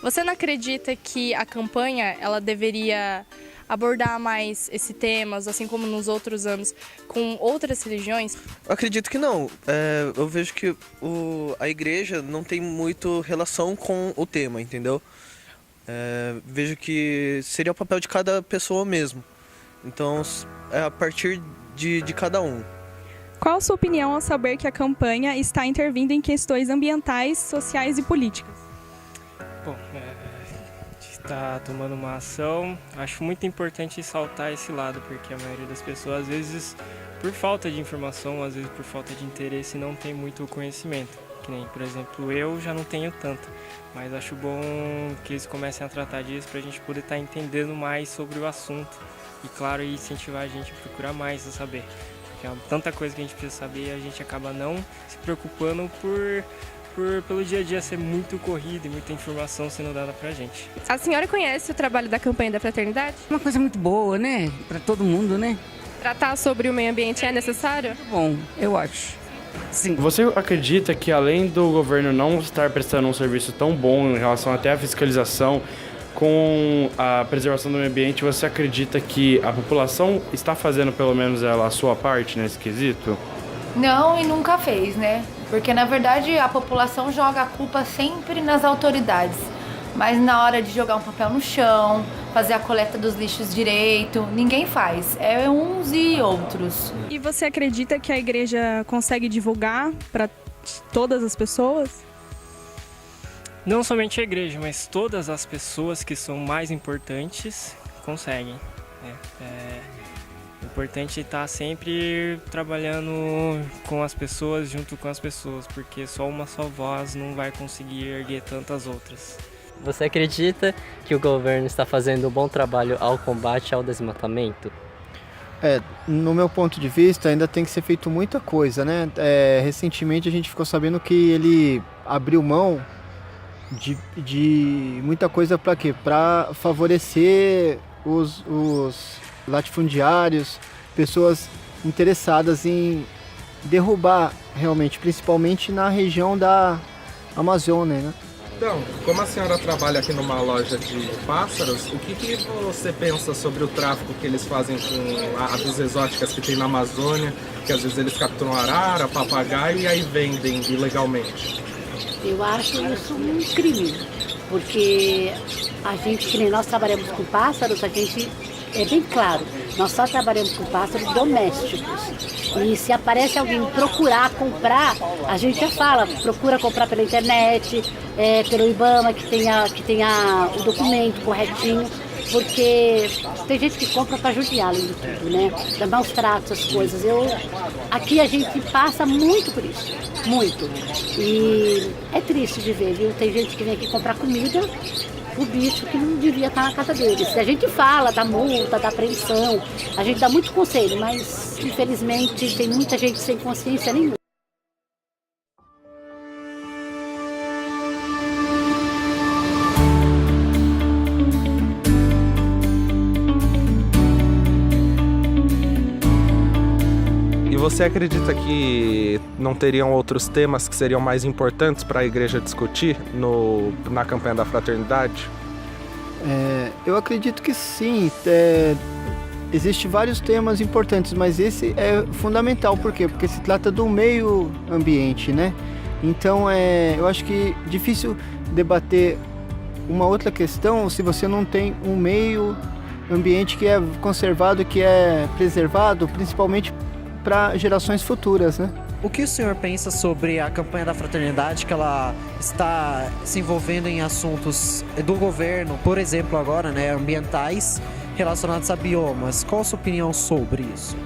Você não acredita que a campanha ela deveria abordar mais esse tema, assim como nos outros anos, com outras religiões? Eu acredito que não. Eu vejo que a igreja não tem muito relação com o tema, entendeu? Vejo que seria o papel de cada pessoa mesmo. Então, é a partir de cada um. Qual a sua opinião ao saber que a campanha está intervindo em questões ambientais, sociais e políticas? Bom, está tomando uma ação. Acho muito importante ressaltar esse lado, porque a maioria das pessoas, às vezes, por falta de informação, às vezes por falta de interesse, não tem muito conhecimento. Que nem, por exemplo, eu já não tenho tanto, mas acho bom que eles comecem a tratar disso para a gente poder estar entendendo mais sobre o assunto e, claro, incentivar a gente a procurar mais a saber. Porque há tanta coisa que a gente precisa saber e a gente acaba não se preocupando pelo dia a dia ser muito corrido e muita informação sendo dada pra gente. A senhora conhece o trabalho da campanha da fraternidade? Uma coisa muito boa, né? Para todo mundo, né? Tratar sobre o meio ambiente é necessário? Muito bom, eu acho. Sim. Você acredita que além do governo não estar prestando um serviço tão bom em relação até à fiscalização com a preservação do meio ambiente, você acredita que a população está fazendo pelo menos ela a sua parte nesse quesito? Não, e nunca fez, né? Porque na verdade a população joga a culpa sempre nas autoridades. Mas na hora de jogar um papel no chão, fazer a coleta dos lixos direito, ninguém faz. É uns e outros. E você acredita que a igreja consegue divulgar para todas as pessoas? Não somente a igreja, mas todas as pessoas que são mais importantes conseguem. O importante é estar sempre trabalhando com as pessoas, junto com as pessoas, porque só uma só voz não vai conseguir erguer tantas outras. Você acredita que o governo está fazendo um bom trabalho ao combate ao desmatamento? No meu ponto de vista, ainda tem que ser feito muita coisa, né? Recentemente a gente ficou sabendo que ele abriu mão de muita coisa para quê? Para favorecer os latifundiários, pessoas interessadas em derrubar realmente, principalmente na região da Amazônia, né? Então, como a senhora trabalha aqui numa loja de pássaros, o que você pensa sobre o tráfico que eles fazem com aves exóticas que tem na Amazônia, que às vezes eles capturam arara, papagaio e aí vendem ilegalmente? Eu acho isso um crime, porque a gente, que nem nós trabalhamos com pássaros, a gente é bem claro, nós só trabalhamos com pássaros domésticos. E se aparece alguém procurar comprar, a gente já fala, procura comprar pela internet, pelo IBAMA, que tenha o documento corretinho, porque tem gente que compra para judiar, além de tudo, né? Dar maus tratos, as coisas. Aqui a gente passa muito por isso, muito. E é triste de ver, viu? Tem gente que vem aqui comprar comida, o bicho que não devia estar na casa deles. A gente fala da multa, da apreensão, a gente dá muito conselho, mas infelizmente tem muita gente sem consciência nenhuma. E você acredita que não teriam outros temas que seriam mais importantes para a igreja discutir na campanha da fraternidade? Eu acredito que sim. Existem vários temas importantes, mas esse é fundamental. Por quê? Porque se trata do meio ambiente, né? Então, eu acho que é difícil debater uma outra questão se você não tem um meio ambiente que é conservado, que é preservado, principalmente para gerações futuras, né? O que o senhor pensa sobre a campanha da fraternidade, que ela está se envolvendo em assuntos do governo, por exemplo agora, né, ambientais, relacionados a biomas? Qual a sua opinião sobre isso?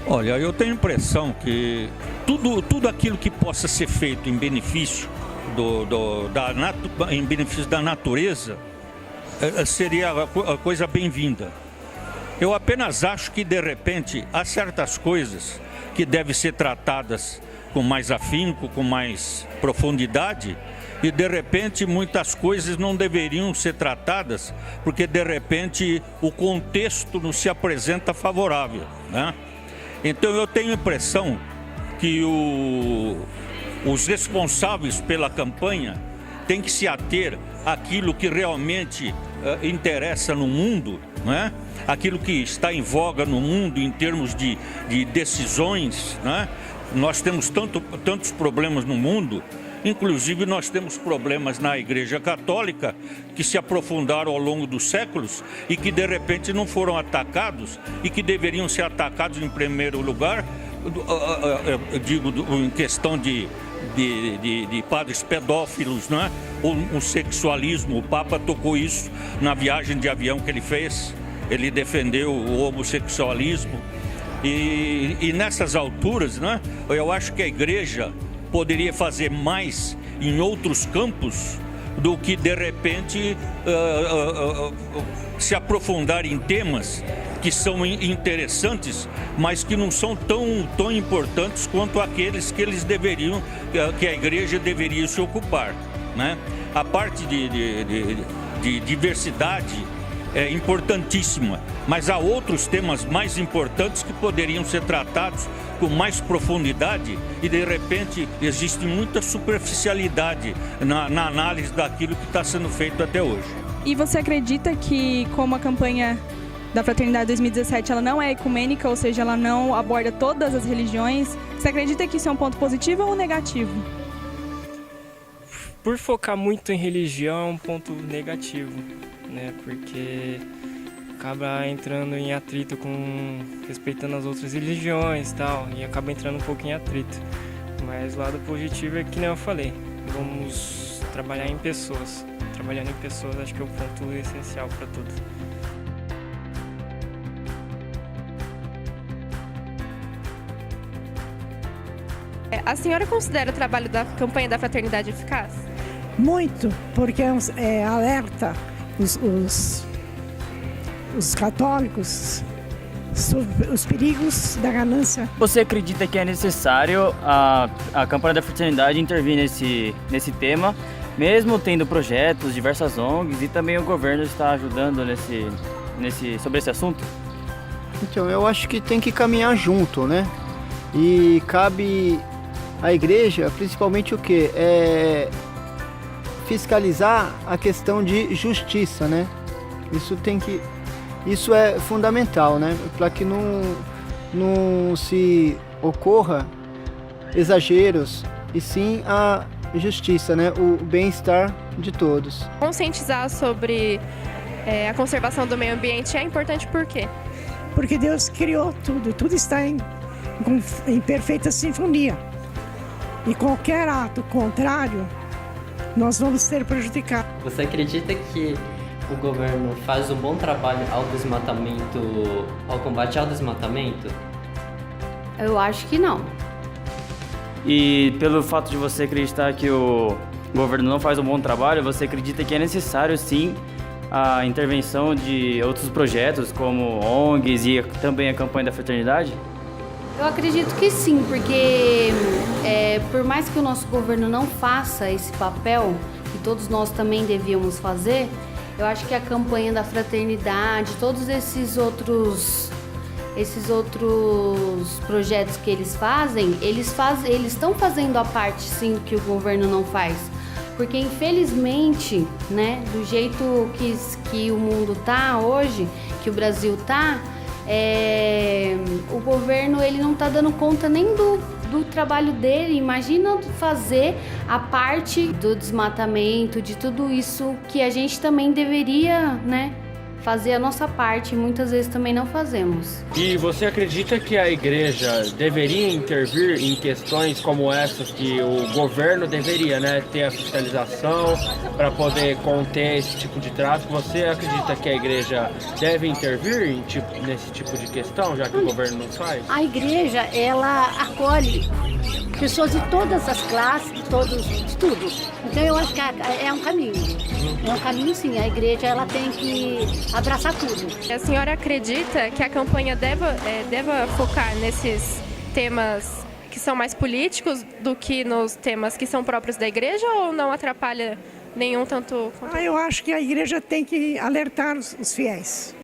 Olha, eu tenho a impressão que tudo aquilo que possa ser feito em benefício em benefício da natureza seria a coisa bem-vinda. Eu apenas acho que, de repente, há certas coisas que devem ser tratadas com mais afinco, com mais profundidade, e, de repente, muitas coisas não deveriam ser tratadas, porque, de repente, o contexto não se apresenta favorável, né? Então, eu tenho a impressão que os responsáveis pela campanha tem que se ater àquilo que realmente interessa no mundo, né? Aquilo que está em voga no mundo em termos de decisões, né? Nós temos tantos problemas no mundo, inclusive nós temos problemas na Igreja Católica que se aprofundaram ao longo dos séculos e que de repente não foram atacados e que deveriam ser atacados em primeiro lugar, digo, em questão de padres pedófilos, né? O sexualismo. O Papa tocou isso na viagem de avião que ele fez. Ele defendeu o homossexualismo. E nessas alturas, né, eu acho que a igreja poderia fazer mais em outros campos do que, de repente, se aprofundar em temas que são interessantes, mas que não são tão importantes quanto aqueles que que a igreja deveria se ocupar, né? A parte de diversidade é importantíssima, mas há outros temas mais importantes que poderiam ser tratados com mais profundidade e, de repente, existe muita superficialidade na análise daquilo que está sendo feito até hoje. E você acredita que, como a campanha da Fraternidade 2017 ela não é ecumênica, ou seja, ela não aborda todas as religiões, você acredita que isso é um ponto positivo ou negativo? Por focar muito em religião é um ponto negativo, né? Porque acaba entrando em atrito respeitando as outras religiões e tal, e acaba entrando um pouco em atrito. Mas o lado positivo é que, nem eu falei, vamos trabalhar em pessoas. Trabalhando em pessoas acho que é o ponto essencial para tudo. A senhora considera o trabalho da campanha da fraternidade eficaz? Muito, porque alerta os católicos sobre os perigos da ganância. Você acredita que é necessário a campanha da fraternidade intervir nesse tema, mesmo tendo projetos, diversas ONGs, e também o governo está ajudando sobre esse assunto? Então, eu acho que tem que caminhar junto, né? E cabe à igreja, principalmente o quê? Fiscalizar a questão de justiça, né? Isso é fundamental, né? Para que não se ocorra exageros, e sim a justiça, né? O bem-estar de todos. Conscientizar sobre a conservação do meio ambiente é importante por quê? Porque Deus criou tudo está em perfeita sinfonia. E qualquer ato contrário, nós vamos ser prejudicados. Você acredita que o governo faz um bom trabalho ao combate ao desmatamento? Eu acho que não. E pelo fato de você acreditar que o governo não faz um bom trabalho, você acredita que é necessário, sim, a intervenção de outros projetos, como ONGs e também a campanha da fraternidade? Eu acredito que sim, porque por mais que o nosso governo não faça esse papel, que todos nós também devíamos fazer, eu acho que a campanha da fraternidade, todos esses outros projetos que eles fazem, eles estão fazendo a parte sim que o governo não faz. Porque infelizmente, né, do jeito que o mundo tá hoje, que o Brasil tá, o governo ele não está dando conta nem do trabalho dele. Imagina fazer a parte do desmatamento, de tudo isso que a gente também deveria, né, fazer a nossa parte, e muitas vezes também não fazemos. E você acredita que a igreja deveria intervir em questões como essas, que o governo deveria, né, ter a fiscalização para poder conter esse tipo de tráfico? Você acredita que a igreja deve intervir nesse tipo de questão, já que o governo não faz? A igreja, ela acolhe pessoas de todas as classes, de tudo. Então eu acho que é um caminho. É um caminho, sim. A igreja ela tem que abraçar tudo. A senhora acredita que a campanha deva focar nesses temas que são mais políticos do que nos temas que são próprios da igreja, ou não atrapalha nenhum tanto quanto? Eu acho que a igreja tem que alertar os fiéis.